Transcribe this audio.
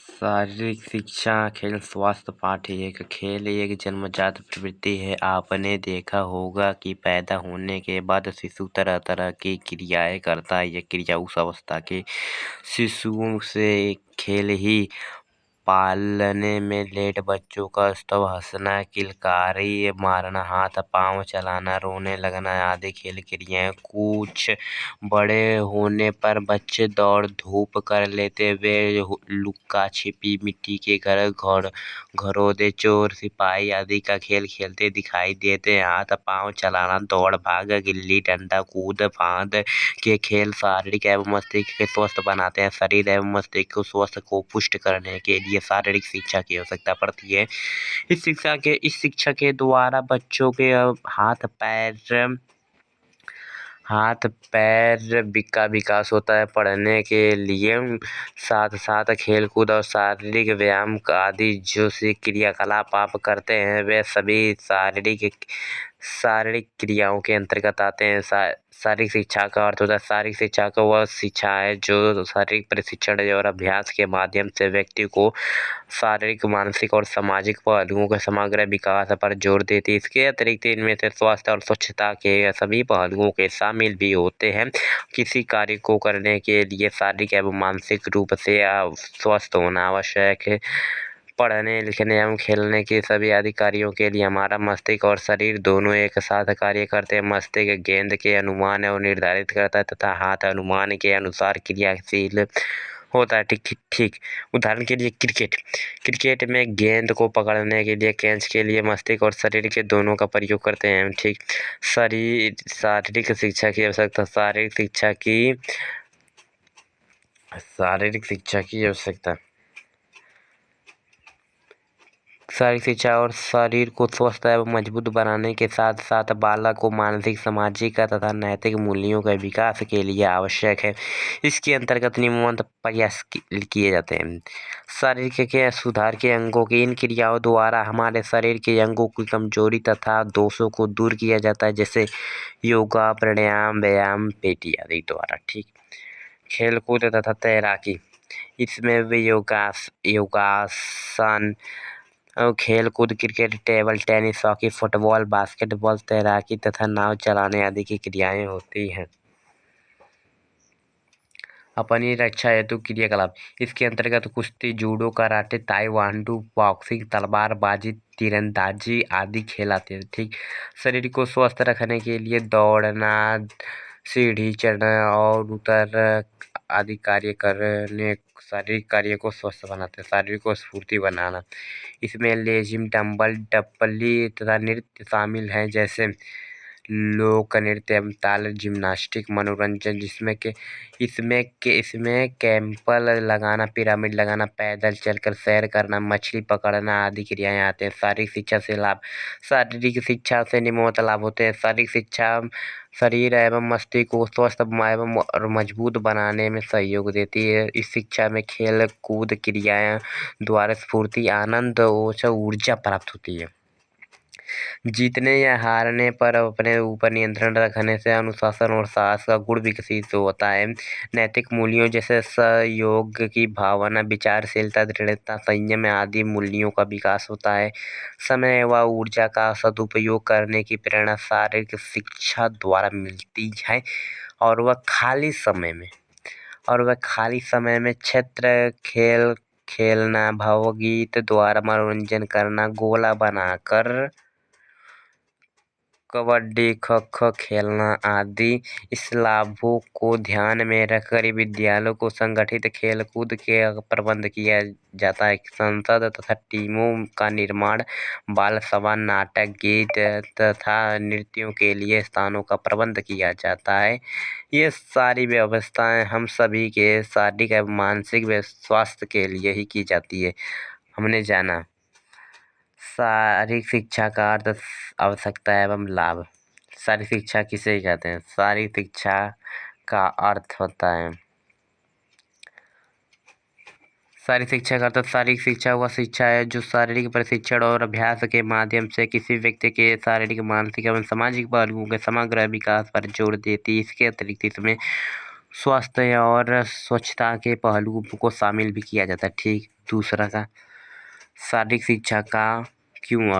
शारीरिक शिक्षा खेल स्वास्थ्य पाठ्य एक खेल एक जन्मजात प्रवृत्ति है। आपने देखा होगा कि पैदा होने के बाद शिशु तरह तरह की क्रियाएं करता है। यह क्रिया उस अवस्था के शिशुओं से खेल ही पालने में लेट बच्चों का स्तव हंसना, किलकारी मारना, हाथ पांव चलाना, रोने लगना आदि खेल क्रियाएं। कुछ बड़े होने पर बच्चे दौड़ धूप कर लेते वे लुक्का छिपी, मिट्टी के घर, घरौंदे, चोर सिपाही आदि का खेल खेलते दिखाई देते हैं। हाथ पांव चलाना, दौड़ भाग, गिल्ली डंडा, कूद फांद के खेल शारीरिक एवं मस्तिष्क के स्वस्थ बनाते हैं। शरीर एवं मस्तिष्क को स्वस्थ को पुष्ट करने के लिए शारीरिक शिक्षा की आवश्यकता पड़ती है। इस शिक्षा के द्वारा बच्चों के हाथ पैर का विकास होता है। पढ़ने के लिए साथ साथ खेल कूद और शारीरिक व्यायाम आदि जो सी क्रियाकलाप आप करते हैं वे सभी शारीरिक क्रियाओं के अंतर्गत आते हैं। शारीरिक शिक्षा का अर्थ होता है शारीरिक शिक्षा का वह शिक्षा है जो शारीरिक प्रशिक्षण और अभ्यास के माध्यम से व्यक्ति को शारीरिक, मानसिक और सामाजिक पहलुओं के समग्र विकास पर जोर देती है। इसके अतिरिक्त इनमें से स्वास्थ्य और स्वच्छता के सभी पहलुओं के शामिल भी होते हैं। किसी कार्य को करने के लिए शारीरिक एवं मानसिक रूप से स्वस्थ होना आवश्यक है। पढ़ने लिखने एवं खेलने के सभी आदि कार्यों के लिए हमारा मस्तिष्क और शरीर दोनों एक साथ कार्य करते हैं। मस्तिष्क गेंद के अनुमान और निर्धारित करता है तथा हाथ अनुमान के अनुसार क्रियाशील होता है। ठीक। उदाहरण के लिए क्रिकेट में गेंद को पकड़ने के लिए कैच के लिए मस्तिष्क और शरीर के दोनों का प्रयोग करते हैं। ठीक। शारीरिक शिक्षा की आवश्यकता। शारीरिक शिक्षा और शरीर को स्वस्थ एवं मजबूत बनाने के साथ साथ बालक को मानसिक, सामाजिक तथा नैतिक मूल्यों के विकास के लिए आवश्यक है। इसके अंतर्गत निम्नलिखित प्रयास किए जाते हैं। शरीर के सुधार के अंगों की इन क्रियाओं द्वारा हमारे शरीर के अंगों की कमजोरी तथा दोषों को दूर किया जाता है, जैसे योगा, प्राणायाम, व्यायाम, पेटी आदि द्वारा। ठीक। खेलकूद तथा तैराकी, इसमें भी योगासन और खेल कूद, cricket, table tennis, hockey, football, basketball, तैराकी तथा नाव चलाने आदि की क्रियाएं होती हैं। अपनी रक्षा हेतु क्रियाकलाप, इसके अंतर्गत कुश्ती, जूडो, कराटे, ताइक्वांडो, बॉक्सिंग, तलवारबाजी, तीरंदाजी आदि खेल आते हैं। ठीक। शरीर को स्वस्थ रखने के लिए दौड़ना, सीढ़ी चढ़ना और उतर आदि कार्य करने शारीरिक कार्य को स्वस्थ बनाते हैं। शारीरिक को स्फूर्ति बनाना, इसमें लेजिम, डंबल, डपली तथा नृत्य शामिल हैं, जैसे लोक नृत्य, ताल, जिम्नास्टिक, मनोरंजन, इसमें कैंपल लगाना, पिरामिड लगाना, पैदल चलकर सैर करना, मछली पकड़ना आदि क्रियाएं आते हैं। शारीरिक शिक्षा से लाभ। शारीरिक शिक्षा से निम्नलिखित लाभ होते हैं। शारीरिक शिक्षा शरीर एवं मस्तिष्क को स्वस्थ एवं और मजबूत बनाने में सहयोग देती है। इस शिक्षा में खेल कूद क्रियाएं द्वारा स्फूर्ति, आनंद और ऊर्जा प्राप्त होती है। जीतने या हारने पर अपने ऊपर नियंत्रण रखने से अनुशासन और साहस का गुण विकसित होता है। नैतिक मूल्यों जैसे सहयोग की भावना, विचारशीलता, दृढ़ता, संयम आदि मूल्यों का विकास होता है। समय व ऊर्जा का सदुपयोग करने की प्रेरणा शारीरिक शिक्षा द्वारा मिलती है। और वह खाली समय में क्षेत्र खेल खेलना, भावगीत द्वारा मनोरंजन करना, गोला बनाकर कबड्डी, खो-खो खेलना आदि। इस लाभों को ध्यान में रखकर विद्यालयों को संगठित खेलकूद के प्रबंध किया जाता है। संसद तथा टीमों का निर्माण, बाल सभा, नाटक, गीत तथा नृत्यों के लिए स्थानों का प्रबंध किया जाता है। ये सारी व्यवस्थाएं हम सभी के शारीरिक एवं मानसिक स्वास्थ्य के लिए ही की जाती है। हमने जाना शारीरिक शिक्षा का अर्थ, आवश्यकता एवं लाभ। शारीरिक शिक्षा किसे कहते हैं? शारीरिक शिक्षा का अर्थ होता है शारीरिक शिक्षा का अर्थ शारीरिक शिक्षा वह शिक्षा है जो शारीरिक प्रशिक्षण और अभ्यास के माध्यम से किसी व्यक्ति के शारीरिक, मानसिक एवं सामाजिक पहलुओं के समग्र विकास पर जोर देती है। इसके अतिरिक्त इसमें स्वास्थ्य और स्वच्छता के पहलुओं को शामिल भी किया जाता है। ठीक, दूसरा का शारीरिक शिक्षा का क्यों